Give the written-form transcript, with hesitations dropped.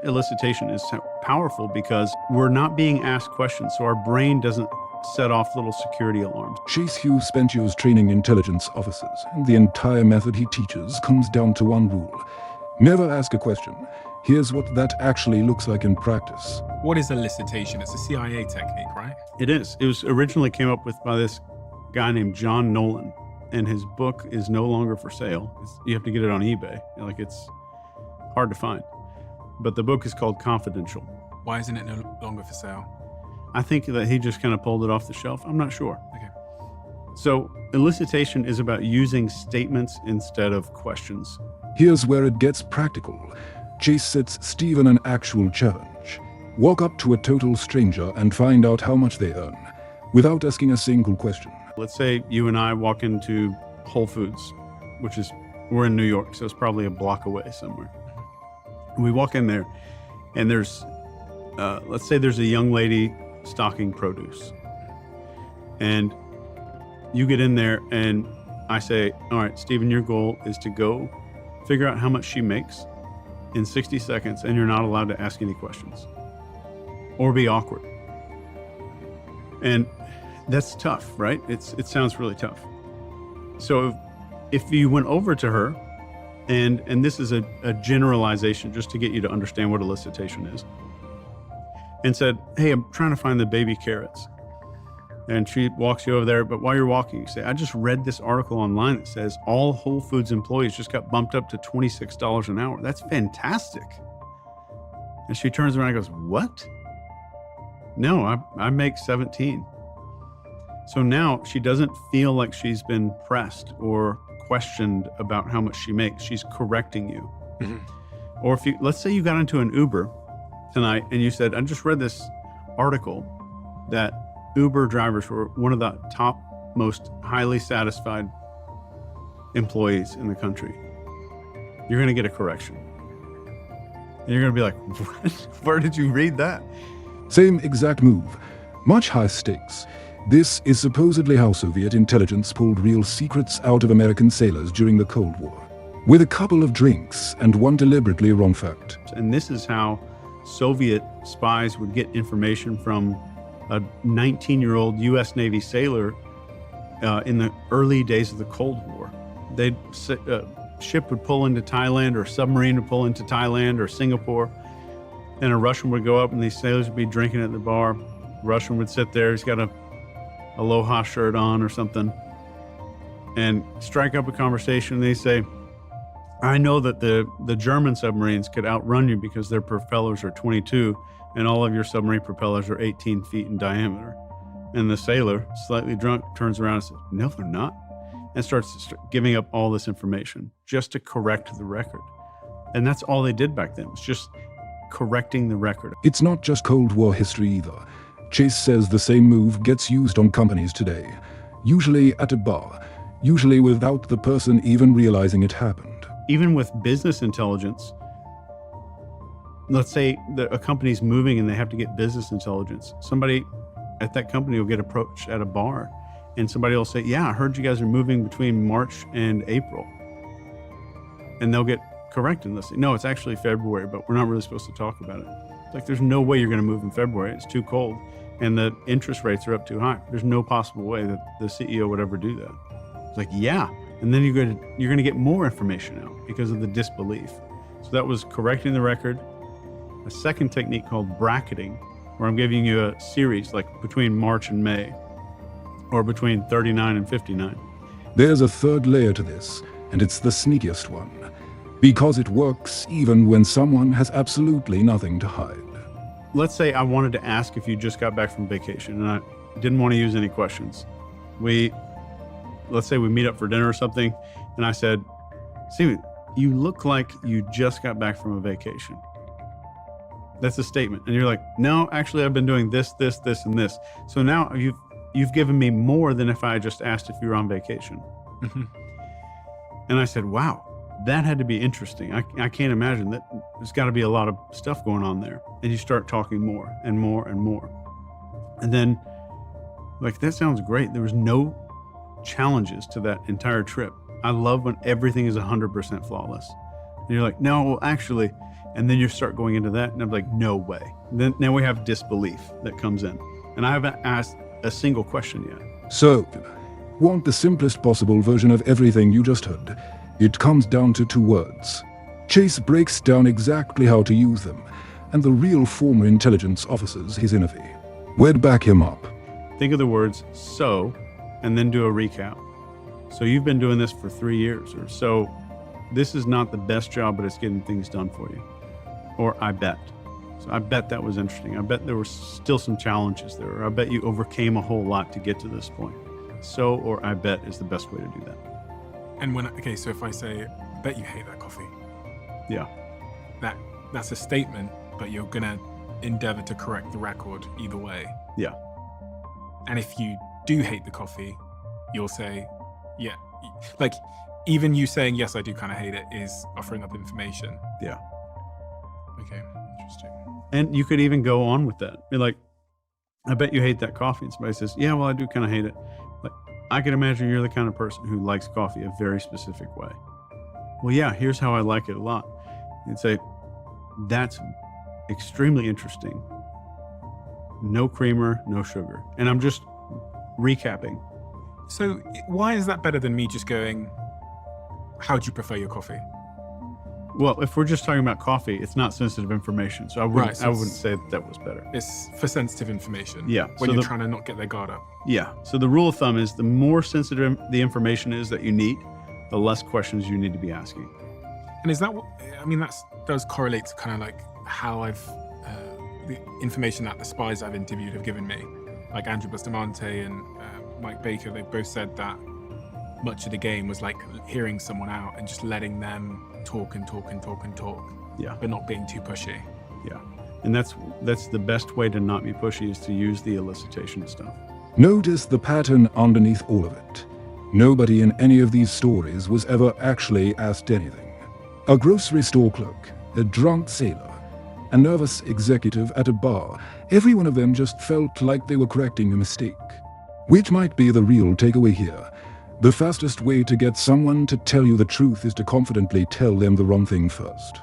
elicitation is so powerful because we're not being asked questions, so our brain doesn't set off little security alarms. Chase Hughes spent years training intelligence officers, and the entire method he teaches comes down to one rule. Never ask a question. Here's what that actually looks like in practice. What is elicitation? It's a CIA technique, right? It is. It was originally came up with by this guy named John Nolan, and his book is no longer for sale. You have to get it on eBay. Like, it's hard to find. But the book is called Confidential. Why isn't it no longer for sale? I think that he just kind of pulled it off the shelf. I'm not sure. Okay. So elicitation is about using statements instead of questions. Here's where it gets practical. Chase sets Steven an actual challenge. Walk up to a total stranger and find out how much they earn, without asking a single question. Let's say you and I walk into Whole Foods, we're in New York, so it's probably a block away somewhere. We walk in there, and let's say there's a young lady stocking produce. And you get in there and I say, all right, Steven, your goal is to go figure out how much she makes in 60 seconds, and you're not allowed to ask any questions or be awkward. And that's tough, right? It sounds really tough. So if you went over to her, and this is a generalization just to get you to understand what elicitation is, and said, hey, I'm trying to find the baby carrots. And she walks you over there, but while you're walking, you say, I just read this article online that says all Whole Foods employees just got bumped up to $26 an hour. That's fantastic. And she turns around and goes, what? No, I make 17. So now she doesn't feel like she's been pressed or questioned about how much she makes. She's correcting you. Mm-hmm. Or let's say you got into an Uber tonight and you said, I just read this article that Uber drivers were one of the top most highly satisfied employees in the country. You're going to get a correction. And you're going to be like, what? Where did you read that? Same exact move. Much higher stakes. This is supposedly how Soviet intelligence pulled real secrets out of American sailors during the Cold War, with a couple of drinks and one deliberately wrong fact. And this is how Soviet spies would get information from a 19-year-old U.S. Navy sailor in the early days of the Cold War. Ship would pull into Thailand, or a submarine would pull into Thailand or Singapore, and a Russian would go up and these sailors would be drinking at the bar. The Russian would sit there, he's got a Aloha shirt on or something, and strike up a conversation. They say, I know that the German submarines could outrun you because their propellers are 22 and all of your submarine propellers are 18 feet in diameter. And the sailor, slightly drunk, turns around and says, no, they're not. And starts giving up all this information just to correct the record. And that's all they did back then, was just correcting the record. It's not just Cold War history either. Chase says the same move gets used on companies today, usually at a bar, usually without the person even realizing it happened. Even with business intelligence, let's say that a company's moving and they have to get business intelligence. Somebody at that company will get approached at a bar and somebody will say, yeah, I heard you guys are moving between March and April. And they'll get corrected and they'll say, no, it's actually February, but we're not really supposed to talk about it. It's like, there's no way you're going to move in February. It's too cold and the interest rates are up too high. There's no possible way that the CEO would ever do that. It's like, yeah. And then you're going to get more information out because of the disbelief. So that was correcting the record. A second technique called bracketing, where I'm giving you a series like between March and May, or between 39 and 59. There's a third layer to this, and it's the sneakiest one, because it works even when someone has absolutely nothing to hide. Let's say I wanted to ask if you just got back from vacation and I didn't want to use any questions. Let's say we meet up for dinner or something, and I said, Steven, you look like you just got back from a vacation. That's a statement. And you're like, no, actually I've been doing this, this, this, and this. So now you've given me more than if I just asked if you were on vacation. Mm-hmm. And I said, wow, that had to be interesting. I can't imagine that. There's got to be a lot of stuff going on there. And you start talking more and more and more. And then, like, that sounds great. There was no challenges to that entire trip. I love when everything is 100% flawless. And you're like, no, well, actually, And then you start going into that, and I'm like, no way. Then now we have disbelief that comes in. And I haven't asked a single question yet. So, want the simplest possible version of everything you just heard? It comes down to 2 words. Chase breaks down exactly how to use them, and the real former intelligence officers his interview would back him up. Think of the words "so," and then do a recap. So you've been doing this for 3 years or so. This is not the best job, but it's getting things done for you. Or I bet. So I bet that was interesting. I bet there were still some challenges there. Or I bet you overcame a whole lot to get to this point. So, or I bet is the best way to do that. And so if I say, I bet you hate that coffee, Yeah. that's a statement, but you're gonna endeavor to correct the record either way. Yeah. And if you do hate the coffee, you'll say, yeah, like even you saying, yes, I do kind of hate it is offering up information. Yeah. Okay, interesting. And you could even go on with that. Be like, I bet you hate that coffee. And somebody says, yeah, well, I do kind of hate it. Like, I can imagine you're the kind of person who likes coffee a very specific way. Well, yeah, here's how I like it a lot. You'd say, that's extremely interesting. No creamer, no sugar. And I'm just recapping. So why is that better than me just going, how do you prefer your coffee? Well, if we're just talking about coffee, it's not sensitive information. So I wouldn't say that was better. It's for sensitive information. Yeah. When you're trying to not get their guard up. Yeah. So the rule of thumb is the more sensitive the information is that you need, the less questions you need to be asking. And is that what, does correlate to kind of like how the information that the spies I've interviewed have given me, like Andrew Bustamante and Mike Baker, they both said that much of the game was like hearing someone out and just letting them talk and talk and talk and talk. Yeah. But not being too pushy. Yeah. And that's the best way to not be pushy is to use the elicitation stuff. Notice the pattern underneath all of it. Nobody in any of these stories was ever actually asked anything. A grocery store clerk, a drunk sailor, a nervous executive at a bar, every one of them just felt like they were correcting a mistake. Which might be the real takeaway here. The fastest way to get someone to tell you the truth is to confidently tell them the wrong thing first.